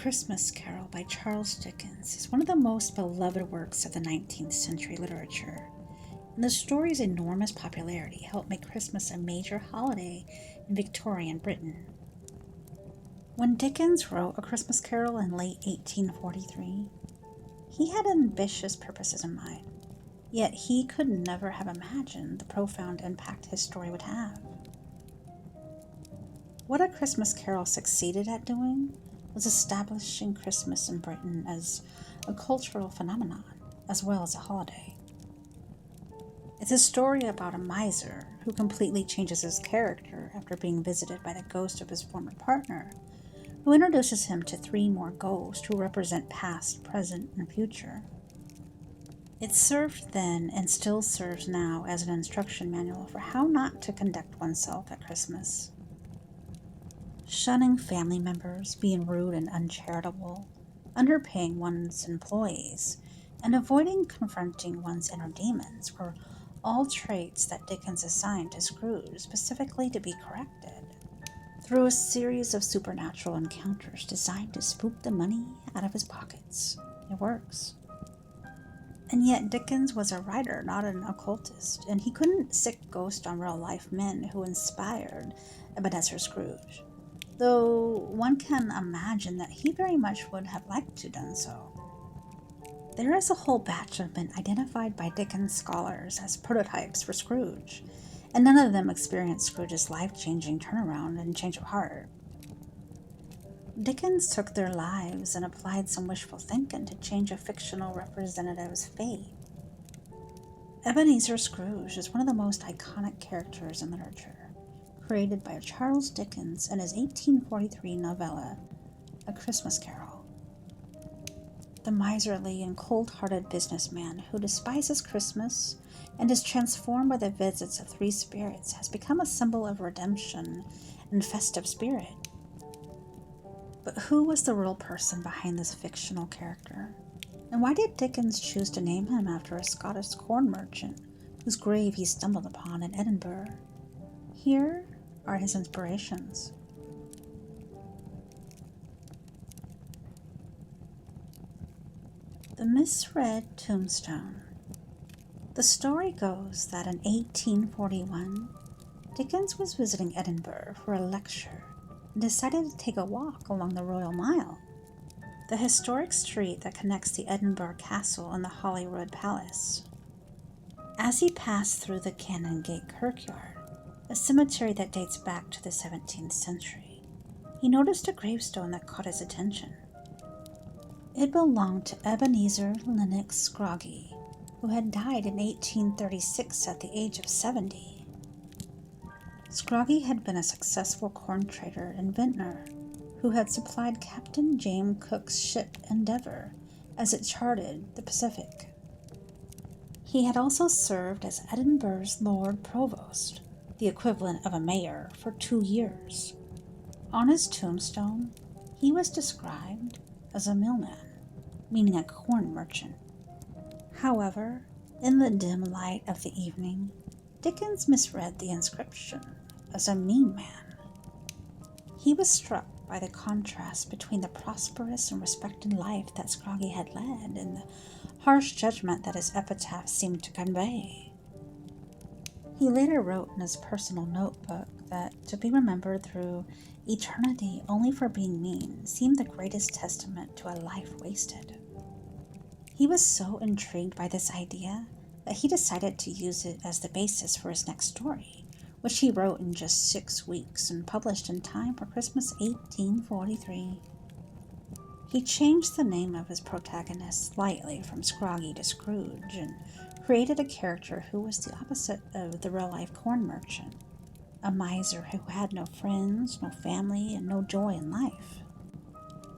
Christmas Carol by Charles Dickens is one of the most beloved works of the 19th century literature, and the story's enormous popularity helped make Christmas a major holiday in Victorian Britain. When Dickens wrote A Christmas Carol in late 1843, he had ambitious purposes in mind, yet he could never have imagined the profound impact his story would have. What A Christmas Carol succeeded at doing was establishing Christmas in Britain as a cultural phenomenon, as well as a holiday. It's a story about a miser who completely changes his character after being visited by the ghost of his former partner, who introduces him to three more ghosts who represent past, present, and future. It served then and still serves now as an instruction manual for how not to conduct oneself at Christmas. Shunning family members, being rude and uncharitable, underpaying one's employees, and avoiding confronting one's inner demons were all traits that Dickens assigned to Scrooge specifically to be corrected. Through a series of supernatural encounters designed to spook the money out of his pockets. It works. And yet Dickens was a writer, not an occultist, and he couldn't sick ghost on real-life men who inspired Ebenezer Scrooge, though one can imagine that he very much would have liked to done so. There is a whole batch of men identified by Dickens scholars as prototypes for Scrooge, and none of them experienced Scrooge's life-changing turnaround and change of heart. Dickens took their lives and applied some wishful thinking to change a fictional representative's fate. Ebenezer Scrooge is one of the most iconic characters in literature, created by Charles Dickens in his 1843 novella, A Christmas Carol. The miserly and cold-hearted businessman who despises Christmas and is transformed by the visits of three spirits has become a symbol of redemption and festive spirit. But who was the real person behind this fictional character? And why did Dickens choose to name him after a Scottish corn merchant whose grave he stumbled upon in Edinburgh? Here are his inspirations. The misread tombstone. The story goes that in 1841, Dickens was visiting Edinburgh for a lecture and decided to take a walk along the Royal Mile, the historic street that connects the Edinburgh Castle and the Holyrood Palace. As he passed through the Canongate Kirkyard, a cemetery that dates back to the 17th century, he noticed a gravestone that caught his attention. It belonged to Ebenezer Scrooge, who had died in 1836 at the age of 70. Scrooge had been a successful corn trader and vintner who had supplied Captain James Cook's ship Endeavour as it charted the Pacific. He had also served as Edinburgh's Lord Provost, the equivalent of a mayor, for 2 years. On his tombstone, he was described as a millman, meaning a corn merchant. However, in the dim light of the evening, Dickens misread the inscription as a mean man. He was struck by the contrast between the prosperous and respected life that Scrooge had led and the harsh judgment that his epitaph seemed to convey. He later wrote in his personal notebook that to be remembered through eternity only for being mean seemed the greatest testament to a life wasted. He was so intrigued by this idea that he decided to use it as the basis for his next story, which he wrote in just 6 weeks and published in time for Christmas 1843. He changed the name of his protagonist slightly from Scrooge to Scrooge and created a character who was the opposite of the real-life corn merchant, a miser who had no friends, no family, and no joy in life.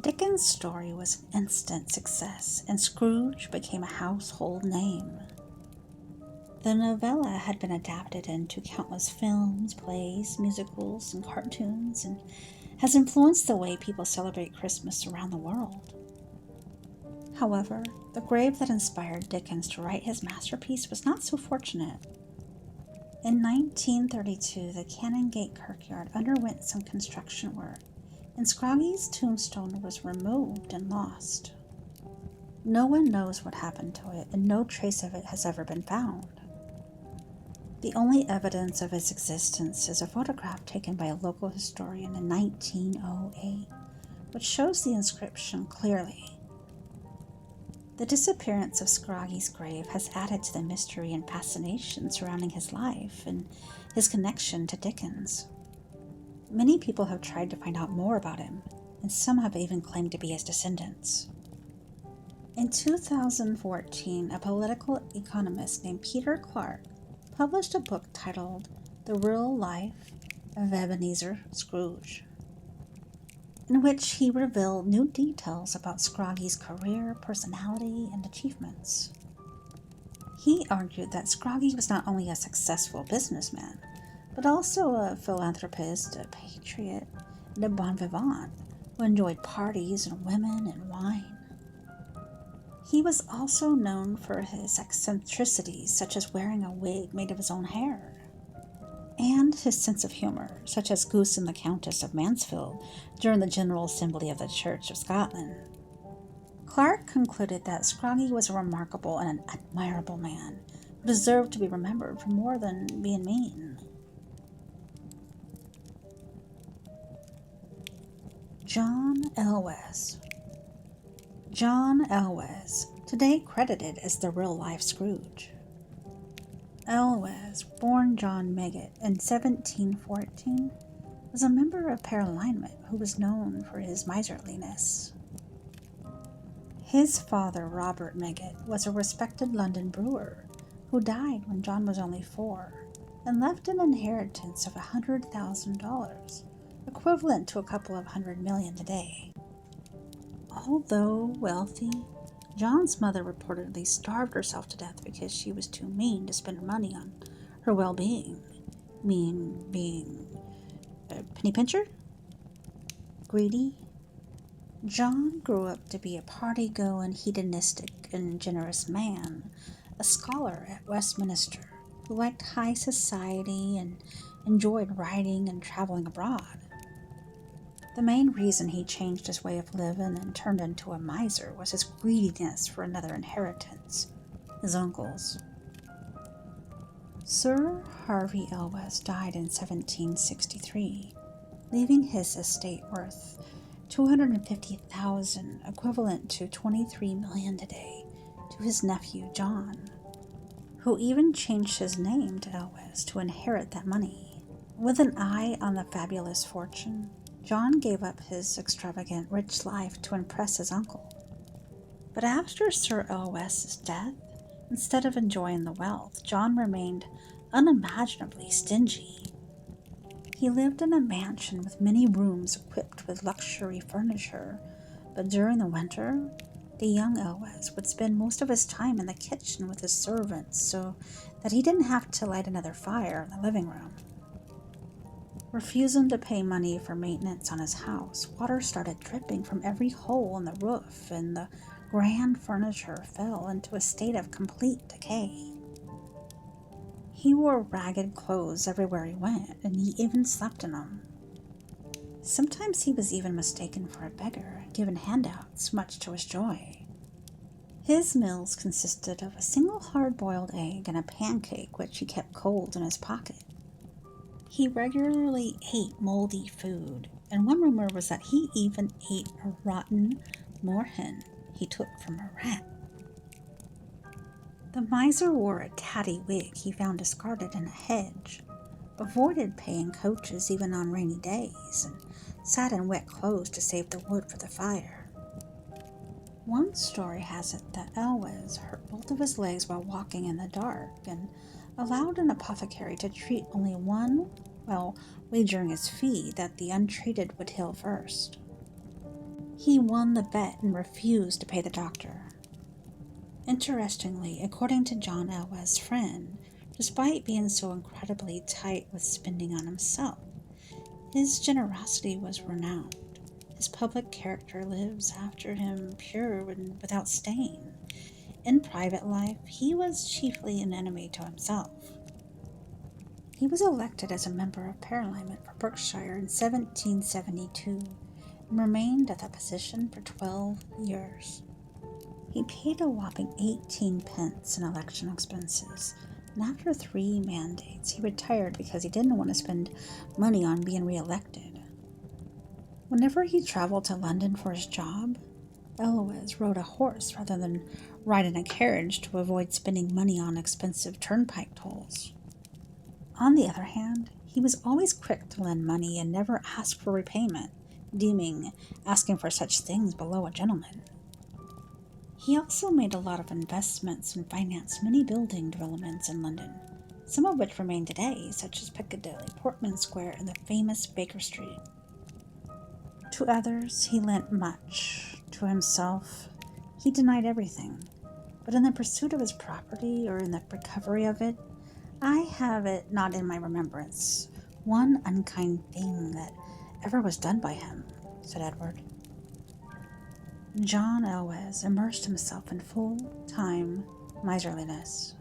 Dickens' story was an instant success, and Scrooge became a household name. The novella had been adapted into countless films, plays, musicals, and cartoons, and has influenced the way people celebrate Christmas around the world. However, the grave that inspired Dickens to write his masterpiece was not so fortunate. In 1932, the Canongate Kirkyard underwent some construction work, and Scroggy's tombstone was removed and lost. No one knows what happened to it, and no trace of it has ever been found. The only evidence of its existence is a photograph taken by a local historian in 1908, which shows the inscription clearly. The disappearance of Scroggy's grave has added to the mystery and fascination surrounding his life and his connection to Dickens. Many people have tried to find out more about him, and some have even claimed to be his descendants. In 2014, a political economist named Peter Clark published a book titled The Real Life of Ebenezer Scrooge, in which he revealed new details about Scroggy's career, personality, and achievements. He argued that Scroggy was not only a successful businessman, but also a philanthropist, a patriot, and a bon vivant who enjoyed parties and women and wine. He was also known for his eccentricities, such as wearing a wig made of his own hair, and his sense of humor, such as Goose and the Countess of Mansfield during the General Assembly of the Church of Scotland. Clark concluded that Scroggy was a remarkable and an admirable man who deserved to be remembered for more than being mean. John Elwes. John Elwes, today credited as the real-life Scrooge. Elwes, born John Megget in 1714, was a member of Parliament who was known for his miserliness. His father, Robert Megget, was a respected London brewer who died when John was only 4 and left an inheritance of $100,000, equivalent to a couple of $100 million today. Although wealthy, John's mother reportedly starved herself to death because she was too mean to spend money on her well-being. Mean being a penny pincher? Greedy? John grew up to be a party-going, hedonistic, and generous man, a scholar at Westminster who liked high society and enjoyed writing and traveling abroad. The main reason he changed his way of living and turned into a miser was his greediness for another inheritance, his uncle's. Sir Harvey Elwes died in 1763, leaving his estate worth $250,000, equivalent to $23 million today, to his nephew John, who even changed his name to Elwes to inherit that money. With an eye on the fabulous fortune, John gave up his extravagant, rich life to impress his uncle. But after Sir Elwes's death, instead of enjoying the wealth, John remained unimaginably stingy. He lived in a mansion with many rooms equipped with luxury furniture, but during the winter, the young Elwes would spend most of his time in the kitchen with his servants so that he didn't have to light another fire in the living room. Refusing to pay money for maintenance on his house, water started dripping from every hole in the roof, and the grand furniture fell into a state of complete decay. He wore ragged clothes everywhere he went, and he even slept in them. Sometimes he was even mistaken for a beggar and given handouts, much to his joy. His meals consisted of a single hard-boiled egg and a pancake which he kept cold in his pocket. He regularly ate moldy food, and one rumor was that he even ate a rotten moorhen he took from a rat. The miser wore a tatty wig he found discarded in a hedge, avoided paying coaches even on rainy days, and sat in wet clothes to save the wood for the fire. One story has it that Elwes hurt both of his legs while walking in the dark and allowed an apothecary to treat only one, while wagering his fee that the untreated would heal first. He won the bet and refused to pay the doctor. Interestingly, according to John Elwes' friend, despite being so incredibly tight with spending on himself, his generosity was renowned. His public character lives after him pure and without stain. In private life, he was chiefly an enemy to himself. He was elected as a member of Parliament for Berkshire in 1772 and remained at that position for 12 years. He paid a whopping 18 pence in election expenses, and after 3 mandates, he retired because he didn't want to spend money on being re-elected. Whenever he traveled to London for his job, Eloise rode a horse rather than ride in a carriage to avoid spending money on expensive turnpike tolls. On the other hand, he was always quick to lend money and never ask for repayment, deeming asking for such things below a gentleman. He also made a lot of investments and financed many building developments in London, some of which remain today, such as Piccadilly, Portman Square, and the famous Baker Street. To others, he lent much. To himself, he denied everything. But in the pursuit of his property or in the recovery of it, I have it not in my remembrance one unkind thing that ever was done by him, said Edward. John Elwes immersed himself in full-time miserliness.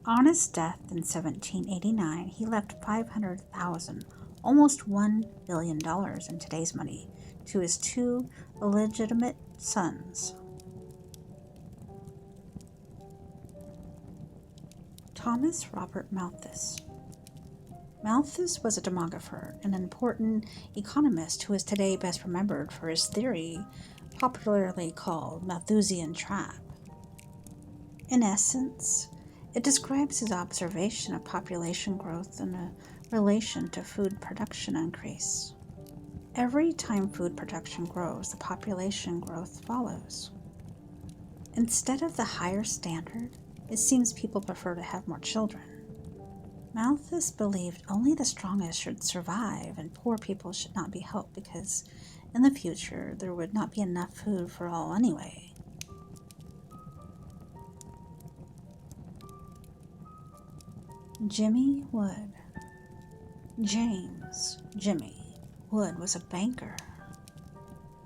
On his death in 1789, he left 500,000, almost $1 billion in today's money, to his 2 illegitimate sons. Thomas Robert Malthus. Malthus was a demographer, an important economist who is today best remembered for his theory, popularly called Malthusian trap. In essence, it describes his observation of population growth in a relation to food production increase. Every time food production grows, the population growth follows. Instead of the higher standard, it seems people prefer to have more children. Malthus believed only the strongest should survive and poor people should not be helped because in the future there would not be enough food for all anyway. Jimmy Wood. James Jimmy Wood was a banker.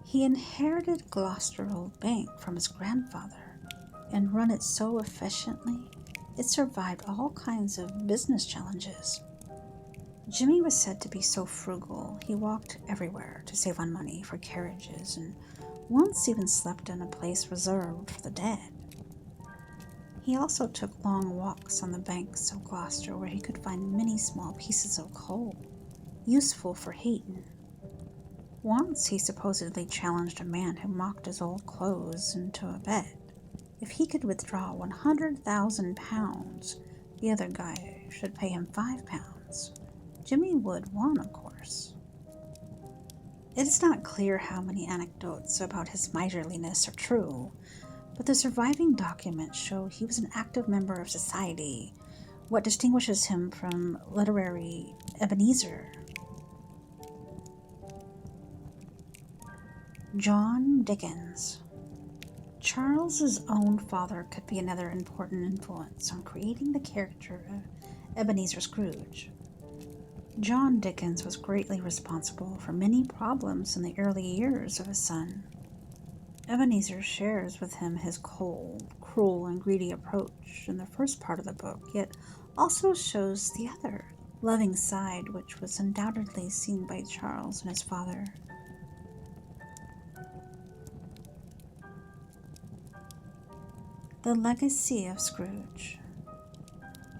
He inherited Gloucester Old Bank from his grandfather and run it so efficiently it survived all kinds of business challenges. Jimmy was said to be so frugal he walked everywhere to save on money for carriages and once even slept in a place reserved for the dead. He also took long walks on the banks of Gloucester where he could find many small pieces of coal, useful for heating. Once he supposedly challenged a man who mocked his old clothes into a bet. If he could withdraw 100,000 pounds, the other guy should pay him 5 pounds. Jimmy Wood won, of course. It is not clear how many anecdotes about his miserliness are true, but the surviving documents show he was an active member of society, what distinguishes him from literary Ebenezer. John Dickens. Charles's own father could be another important influence on creating the character of Ebenezer Scrooge. John Dickens was greatly responsible for many problems in the early years of his son. Ebenezer shares with him his cold, cruel, and greedy approach in the first part of the book, yet also shows the other, loving side which was undoubtedly seen by Charles and his father. The legacy of Scrooge.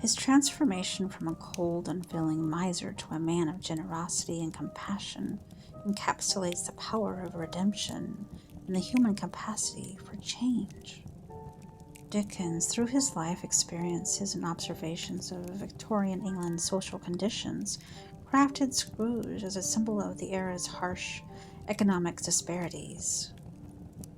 His transformation from a cold, unfeeling miser to a man of generosity and compassion encapsulates the power of redemption and the human capacity for change. Dickens, through his life experiences and observations of Victorian England's social conditions, crafted Scrooge as a symbol of the era's harsh economic disparities.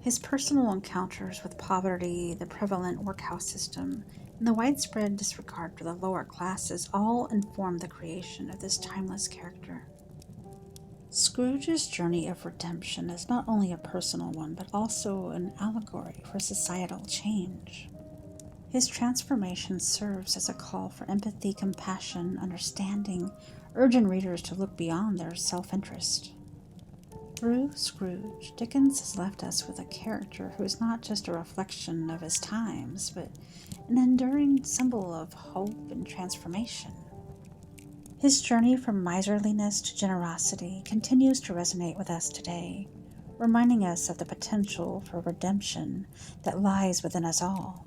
His personal encounters with poverty, the prevalent workhouse system, and the widespread disregard for the lower classes all inform the creation of this timeless character. Scrooge's journey of redemption is not only a personal one, but also an allegory for societal change. His transformation serves as a call for empathy, compassion, understanding, urging readers to look beyond their self-interest. Through Scrooge, Dickens has left us with a character who is not just a reflection of his times, but an enduring symbol of hope and transformation. His journey from miserliness to generosity continues to resonate with us today, reminding us of the potential for redemption that lies within us all.